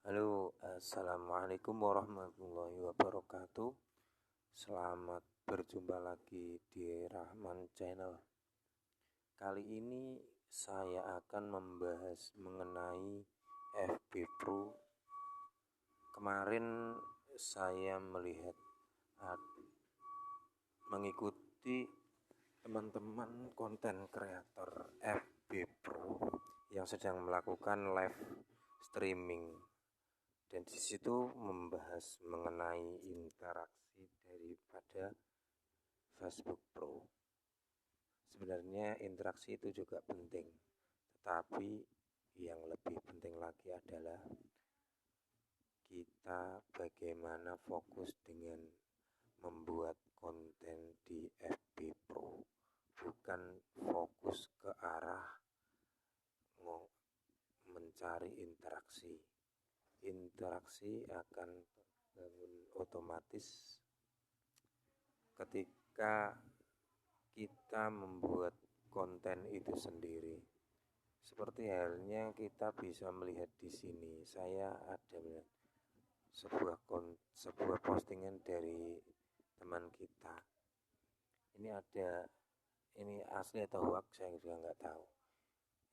Halo, assalamualaikum warahmatullahi wabarakatuh. Selamat berjumpa lagi di Rahman Channel. Kali ini saya akan membahas mengenai FB Pro. Kemarin saya melihat mengikuti teman-teman konten kreator FB Pro yang sedang melakukan live streaming. Dan di situ membahas mengenai interaksi daripada Facebook Pro. Sebenarnya interaksi itu juga penting, tetapi yang lebih penting lagi adalah kita bagaimana fokus dengan membuat konten di FB Pro, bukan fokus ke arah mencari interaksi. Interaksi akan terbangun otomatis ketika kita membuat konten itu sendiri. Seperti halnya kita bisa melihat di sini, saya ada melihat sebuah postingan dari teman kita. Ini asli atau hoax saya juga nggak tahu.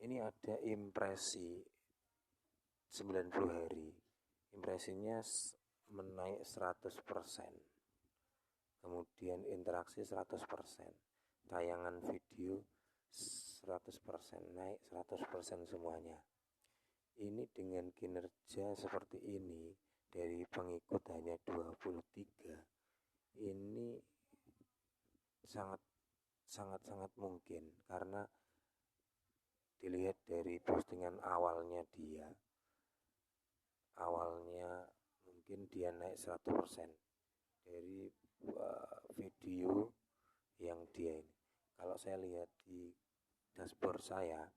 Ini ada impresi 90 hari. Impresinya menaik 100%. Kemudian interaksi 100%. Tayangan video 100%, naik 100% semuanya. Ini dengan kinerja seperti ini dari pengikut hanya 23. Ini sangat mungkin karena dilihat dari postingan awalnya dia. Awalnya mungkin dia naik 100% dari video yang dia ini. Kalau saya lihat di dashboard saya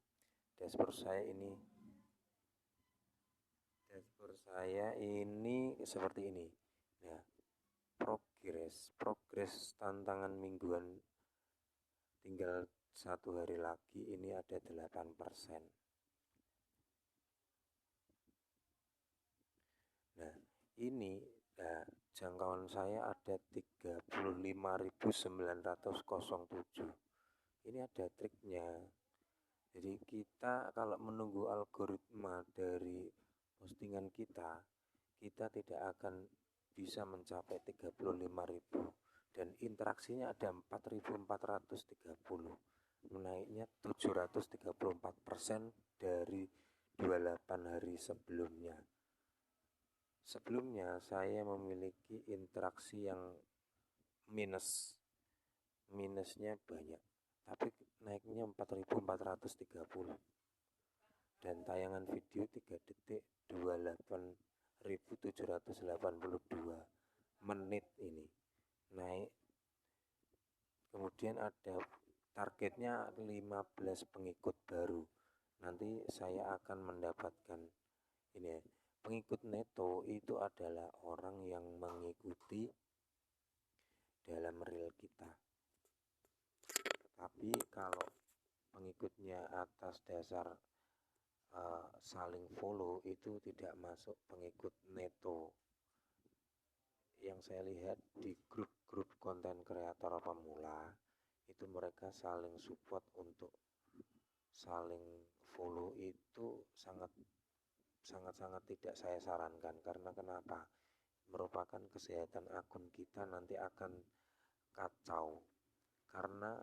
ini seperti ini. Nah, progres tantangan mingguan tinggal 1 hari lagi ini ada 8%. Nah, ini jangkauan saya ada 35.907. Ini ada triknya. Jadi kita kalau menunggu algoritma dari postingan kita tidak akan bisa mencapai 35.000 dan interaksinya ada 4.430, menaiknya 734% dari 28 hari sebelumnya. Sebelumnya saya memiliki interaksi yang minusnya banyak, tapi naiknya 4.430 dan tayangan video 3 detik 28.782 menit ini naik. Kemudian ada targetnya 15 pengikut baru. Nanti saya akan mendapatkan ini ya. Pengikut neto itu adalah orang yang mengikuti dalam reel kita. Tapi kalau pengikutnya atas dasar saling follow itu tidak masuk pengikut neto. Yang saya lihat di grup-grup konten kreator pemula itu mereka saling support untuk saling follow itu sangat tidak saya sarankan. Karena kenapa? Merupakan kesehatan akun kita nanti akan kacau karena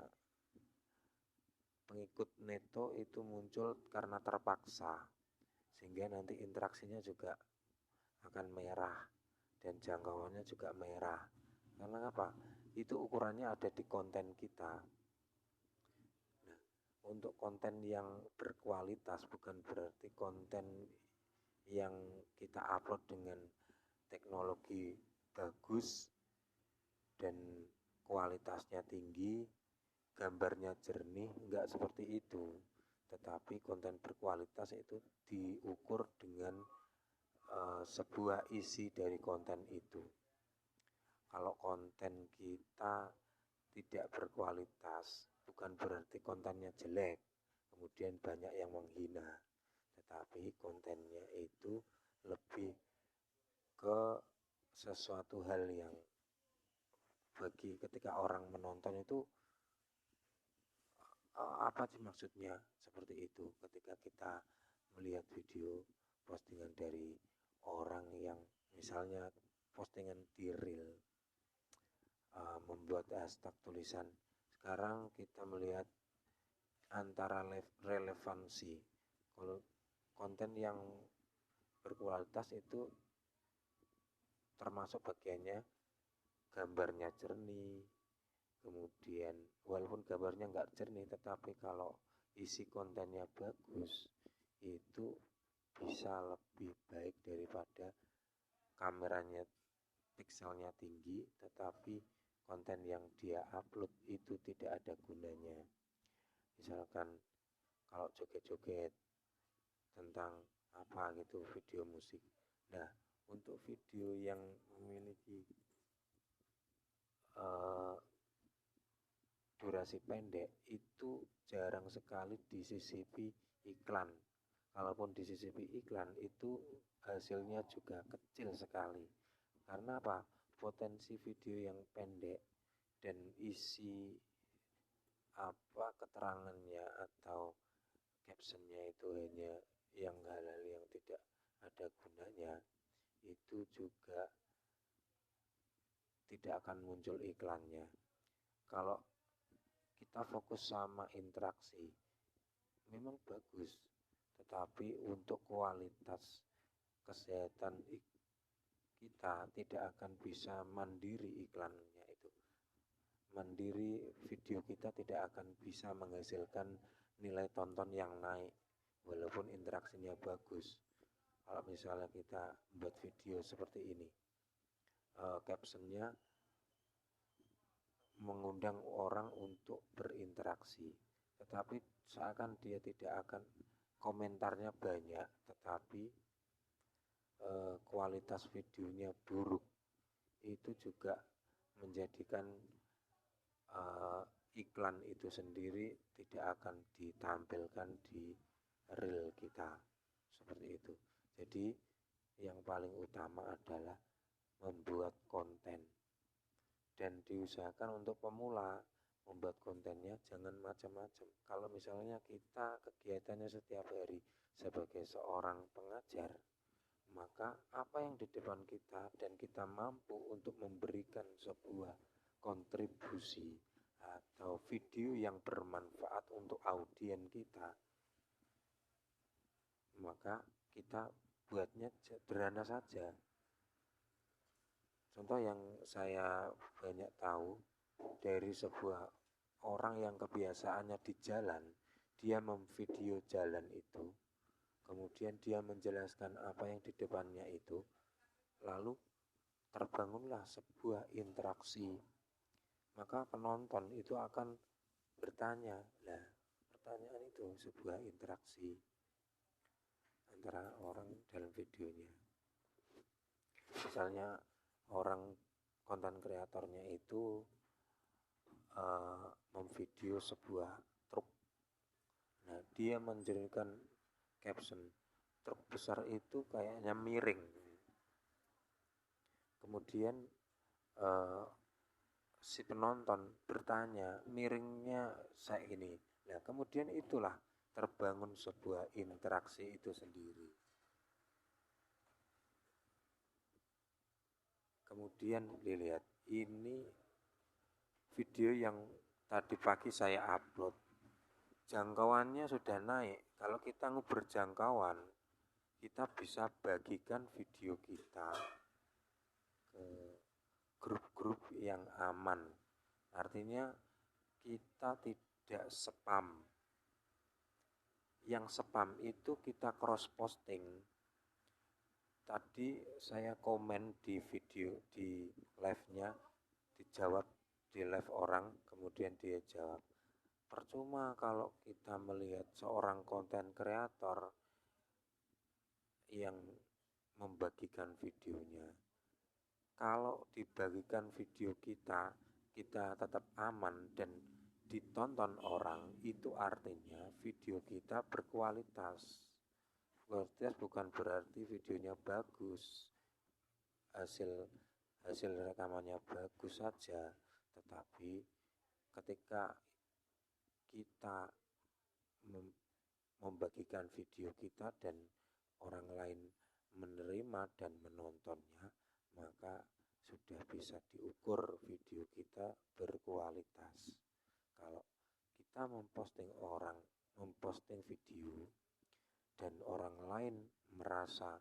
pengikut neto itu muncul karena terpaksa, sehingga nanti interaksinya juga akan merah dan jangkauannya juga merah. Karena apa? Itu ukurannya ada di konten kita. Nah, untuk konten yang berkualitas, bukan berarti konten yang kita upload dengan teknologi bagus dan kualitasnya tinggi, gambarnya jernih, enggak seperti itu. Tetapi konten berkualitas itu diukur dengan sebuah isi dari konten itu. Kalau konten kita tidak berkualitas, bukan berarti kontennya jelek, kemudian banyak yang menghina, tetapi kontennya itu lebih ke sesuatu hal yang bagi ketika orang menonton itu apa sih maksudnya seperti itu. Ketika kita melihat video postingan dari orang yang misalnya postingan di reel, membuat hashtag tulisan, sekarang kita melihat antara relevansi konten yang berkualitas itu termasuk bagiannya gambarnya jernih, kemudian walaupun gambarnya nggak jernih tetapi kalau isi kontennya bagus itu bisa lebih baik daripada kameranya pikselnya tinggi tetapi konten yang dia upload itu tidak ada gunanya. Misalkan kalau joget-joget tentang apa gitu, video musik. Nah, untuk video yang memiliki durasi pendek itu jarang sekali disisipi iklan. Kalaupun disisipi iklan itu hasilnya juga kecil sekali. Karena apa? Potensi video yang pendek dan isi apa keterangannya atau captionnya itu hanya yang hal-hal yang tidak ada gunanya, itu juga tidak akan muncul iklannya. Kalau kita fokus sama interaksi memang bagus, tetapi untuk kualitas kesehatan kita tidak akan bisa mandiri iklannya itu. Mandiri video kita tidak akan bisa menghasilkan nilai tonton yang naik walaupun interaksinya bagus. Kalau misalnya kita buat video seperti ini, captionnya mengundang orang untuk berinteraksi, tetapi seakan dia tidak akan komentarnya banyak, tetapi kualitas videonya buruk, itu juga menjadikan iklan itu sendiri tidak akan ditampilkan di reel kita seperti itu. Jadi yang paling utama adalah membuat konten dan diusahakan untuk pemula membuat kontennya jangan macam-macam. Kalau misalnya kita kegiatannya setiap hari sebagai seorang pengajar, maka apa yang di depan kita dan kita mampu untuk memberikan sebuah kontribusi atau video yang bermanfaat untuk audiens kita, maka kita buatnya sederhana saja. Contoh yang saya banyak tahu dari sebuah orang yang kebiasaannya di jalan, dia memvideo jalan itu, kemudian dia menjelaskan apa yang di depannya itu, lalu terbangunlah sebuah interaksi. Maka penonton itu akan bertanya, nah pertanyaan itu sebuah interaksi antara orang dalam videonya. Misalnya orang konten kreatornya itu memvideo sebuah truk. Nah, dia menjadikan caption, truk besar itu kayaknya miring. Kemudian si penonton bertanya, miringnya saya ini. Nah, kemudian itulah terbangun sebuah interaksi itu sendiri. Kemudian dilihat, ini video yang tadi pagi saya upload, jangkauannya sudah naik. Kalau kita nguber jangkauan, kita bisa bagikan video kita ke grup-grup yang aman. Artinya kita tidak spam. Yang spam itu kita cross posting. Tadi saya komen di video di live-nya, dijawab di live orang, kemudian dia jawab. Percuma kalau kita melihat seorang konten kreator yang membagikan videonya. Kalau dibagikan video kita tetap aman dan ditonton orang, itu artinya video kita berkualitas. kualitas bukan berarti videonya bagus, hasil hasil rekamannya bagus saja, tetapi ketika kita membagikan video kita dan orang lain menerima dan menontonnya, maka sudah bisa diukur video kita berkualitas. Kalau kita memposting video dan orang lain merasa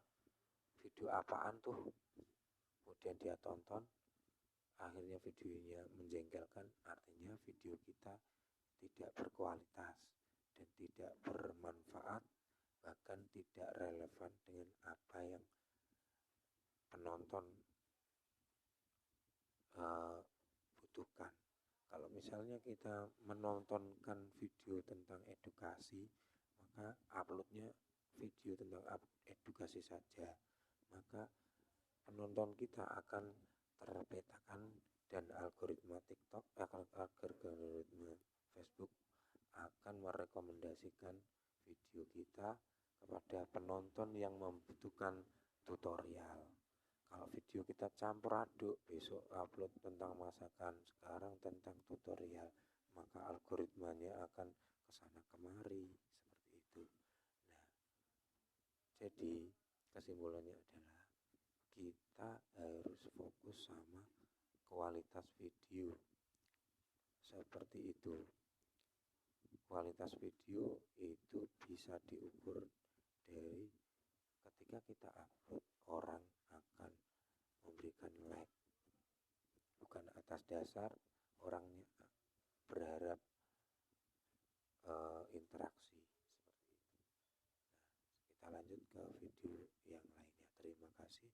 video apaan tuh, kemudian dia tonton, akhirnya videonya menjengkelkan, artinya video kita tidak berkualitas dan tidak bermanfaat, bahkan tidak relevan dengan apa yang penonton butuhkan. Kalau misalnya kita menontonkan video tentang edukasi, maka uploadnya video tentang edukasi saja, maka penonton kita akan terpetakan dan algoritma TikTok, algoritma Facebook akan merekomendasikan video kita kepada penonton yang membutuhkan tutorial. Kalau video kita campur aduk, besok upload tentang masakan, sekarang tentang tutorial, maka algoritmanya akan kesana kemari, seperti itu. Nah, jadi kesimpulannya adalah kita harus fokus sama kualitas video, seperti itu. Kualitas video itu bisa diukur dari ketika kita upload, orang akan memberikan like, bukan atas dasar orangnya berharap interaksi, seperti itu. Nah, kita lanjut ke video yang lainnya. Terima kasih.